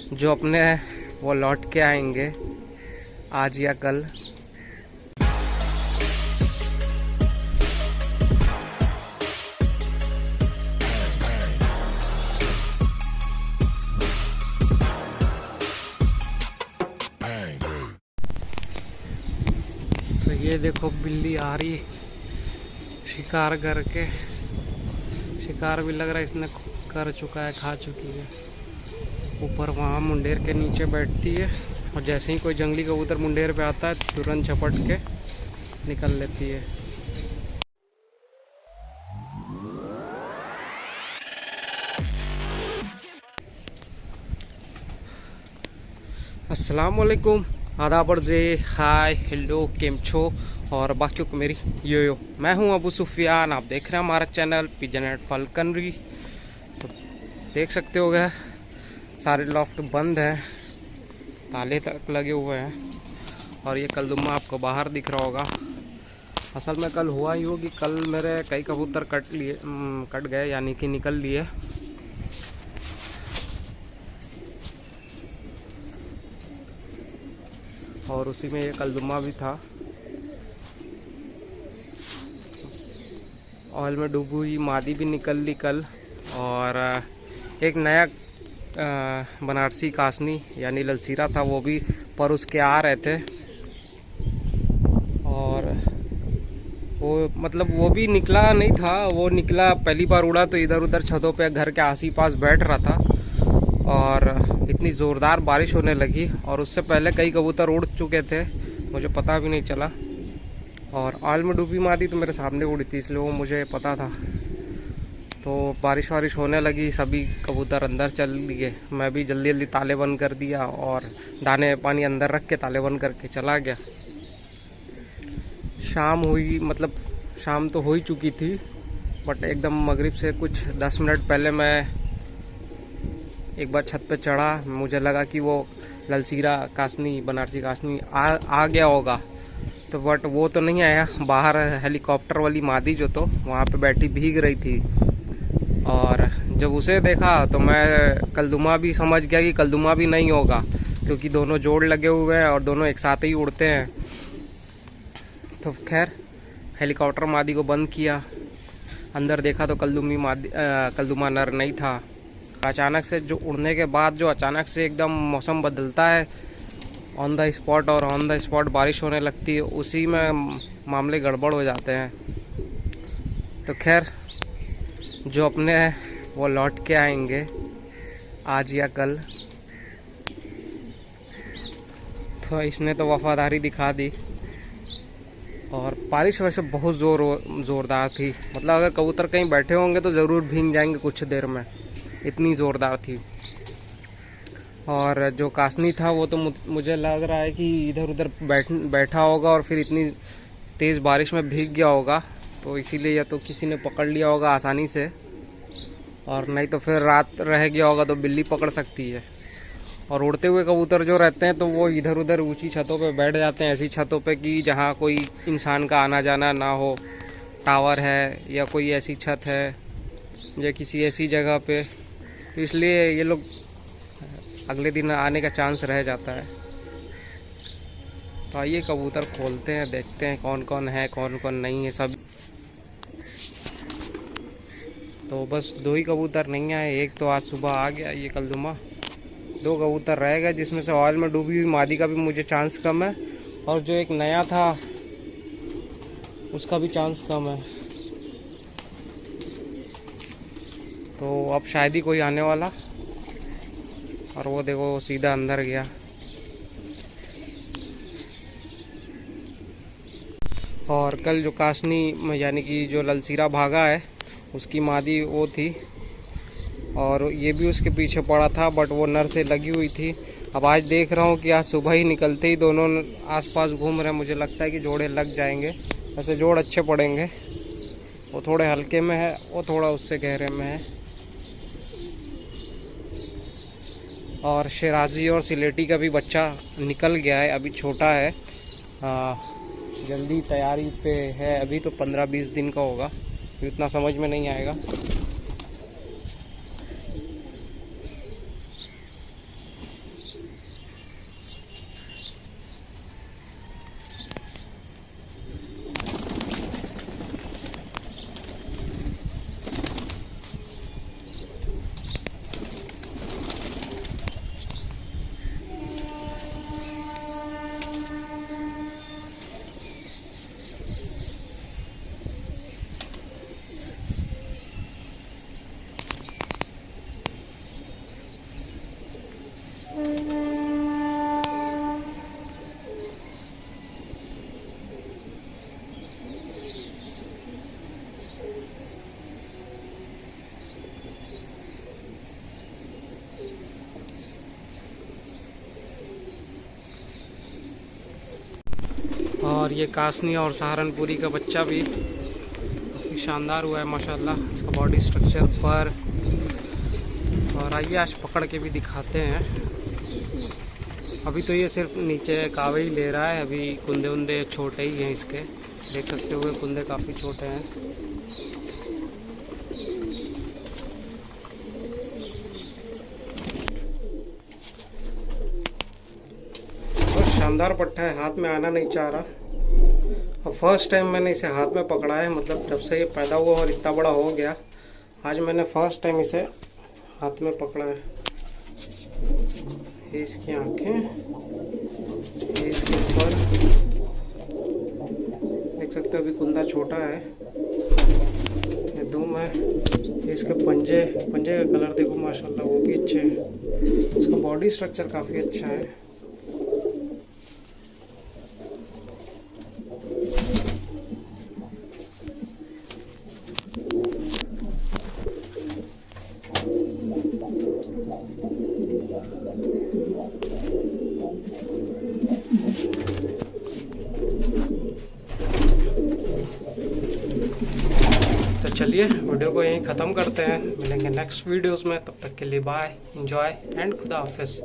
जो अपने हैं वो लौट के आएंगे आज या कल। तो ये देखो बिल्ली आ रही शिकार करके। शिकार भी लग रहा है इसने कर चुका है, खा चुकी है। ऊपर वहाँ मुंडेर के नीचे बैठती है और जैसे ही कोई जंगली कबूतर मुंडेर पे आता है तुरंत झपट के निकल लेती है। अस्सलाम वालेकुम, आदाबर जे, हाय, हेलो, केम छो और बाकियों को मेरी यो। मैं हूं अबू सुफियान, आप देख रहे हैं हमारा चैनल पिजनेट फल्कनरी। तो देख सकते हो गए सारे लॉफ्ट बंद हैं, ताले तक लगे हुए हैं और ये कलदुम्मा आपको बाहर दिख रहा होगा। असल में कल हुआ ही हो कि कल मेरे कई कबूतर कट गए यानी कि निकल लिए। और उसी में ये कलदुम्मा भी था। ऑयल में डूबी हुई मादी भी निकल ली कल, और एक नया बनारसी कासनी यानी ललसीरा था, वो भी पर उसके आ रहे थे। और वो भी निकला नहीं था, वो निकला पहली बार उड़ा तो इधर उधर छतों पे घर के आस पास बैठ रहा था और इतनी ज़ोरदार बारिश होने लगी और उससे पहले कई कबूतर उड़ चुके थे, मुझे पता भी नहीं चला। और ऑयल में डूबी मादी तो मेरे सामने उड़ी थी, इसलिए वो मुझे पता था। तो बारिश वारिश होने लगी, सभी कबूतर अंदर चल दिए। मैं भी जल्दी जल्दी ताले बंद कर दिया और दाने पानी अंदर रख के ताले बंद करके चला गया। शाम हुई, शाम तो हो ही चुकी थी, बट एकदम मगरिब से कुछ 10 मिनट पहले मैं एक बार छत पे चढ़ा। मुझे लगा कि वो ललसीरा कासनी, बनारसी कासनी आ गया होगा, तो बट वो तो नहीं आया। बाहर हेलीकॉप्टर वाली मादी जो तो वहाँ पे बैठी भीग रही थी, और जब उसे देखा तो मैं कलदुमा भी समझ गया कि कलदुमा भी नहीं होगा, क्योंकि दोनों जोड़ लगे हुए हैं और दोनों एक साथ ही उड़ते हैं। तो खैर हेलीकॉप्टर मादी को बंद किया, अंदर देखा तो कलदुमा नर नहीं था। अचानक से जो उड़ने के बाद जो अचानक से एकदम मौसम बदलता है ऑन द स्पॉट, और ऑन द स्पॉट बारिश होने लगती है, उसी में मामले गड़बड़ हो जाते हैं। तो खैर जो अपने हैं वो लौट के आएंगे आज या कल। तो इसने तो वफादारी दिखा दी। और बारिश वैसे बहुत ज़ोरदार थी, अगर कबूतर कहीं बैठे होंगे तो ज़रूर भीग जाएंगे कुछ देर में, इतनी ज़ोरदार थी। और जो कासनी था वो तो मुझे लग रहा है कि इधर उधर बैठा होगा और फिर इतनी तेज़ बारिश में भीग गया होगा, तो इसीलिए या तो किसी ने पकड़ लिया होगा आसानी से, और नहीं तो फिर रात रह गया होगा तो बिल्ली पकड़ सकती है। और उड़ते हुए कबूतर जो रहते हैं तो वो इधर उधर ऊंची छतों पे बैठ जाते हैं, ऐसी छतों पे कि जहाँ कोई इंसान का आना जाना ना हो, टावर है या कोई ऐसी छत है या किसी ऐसी जगह पे, तो इसलिए ये लोग अगले दिन आने का चांस रह जाता है। तो आइए कबूतर खोलते हैं, देखते हैं कौन कौन है कौन कौन नहीं है सब। तो बस 2 ही कबूतर नहीं आए, एक तो आज सुबह आ गया ये कलदुमा, 2 कबूतर रह गए, जिसमें से ऑयल में डूबी हुई मादी का भी मुझे चांस कम है और जो एक नया था उसका भी चांस कम है। तो अब शायद ही कोई आने वाला, और वो देखो वो सीधा अंदर गया। और कल जो कासनी यानी कि जो ललसीरा भागा है उसकी मादी वो थी, और ये भी उसके पीछे पड़ा था, बट वो नर से लगी हुई थी। अब आज देख रहा हूँ कि आज सुबह ही निकलते ही दोनों आसपास घूम रहे हैं, मुझे लगता है कि जोड़े लग जाएंगे। वैसे जोड़ अच्छे पड़ेंगे, वो थोड़े हल्के में है, वो थोड़ा उससे गहरे में है। और शिराजी और सिलेटी का भी बच्चा निकल गया है, अभी छोटा है, जल्दी तैयारी पे है, अभी तो 15-20 दिन का होगा, इतना समझ में नहीं आएगा। और ये कासनी और सहारनपुरी का बच्चा भी काफ़ी शानदार हुआ है माशाल्लाह, इसका बॉडी स्ट्रक्चर पर। और आइए आज पकड़ के भी दिखाते हैं। अभी तो ये सिर्फ नीचे कावे ही ले रहा है, अभी कुंदे उंदे छोटे ही हैं इसके, देख सकते हुए कुंदे काफ़ी छोटे हैं। बहुत शानदार पट्टा है, हाथ में आना नहीं चाह रहा। और फर्स्ट टाइम मैंने इसे हाथ में पकड़ा है, मतलब जब से ये पैदा हुआ और इतना बड़ा हो गया, आज मैंने फर्स्ट टाइम इसे हाथ में पकड़ा है। ये इसकी आंखें, ये इसके ऊपर देख सकते हो अभी कुंदा छोटा है, ये दुम है। ये इसके पंजे का कलर देखो माशाल्लाह, वो भी अच्छे हैं। इसका बॉडी स्ट्रक्चर काफ़ी अच्छा है। तो चलिए वीडियो को यहीं ख़त्म करते हैं, मिलेंगे नेक्स्ट वीडियोस में। तब तक के लिए बाय, एंजॉय एंड खुदा हाफिज़।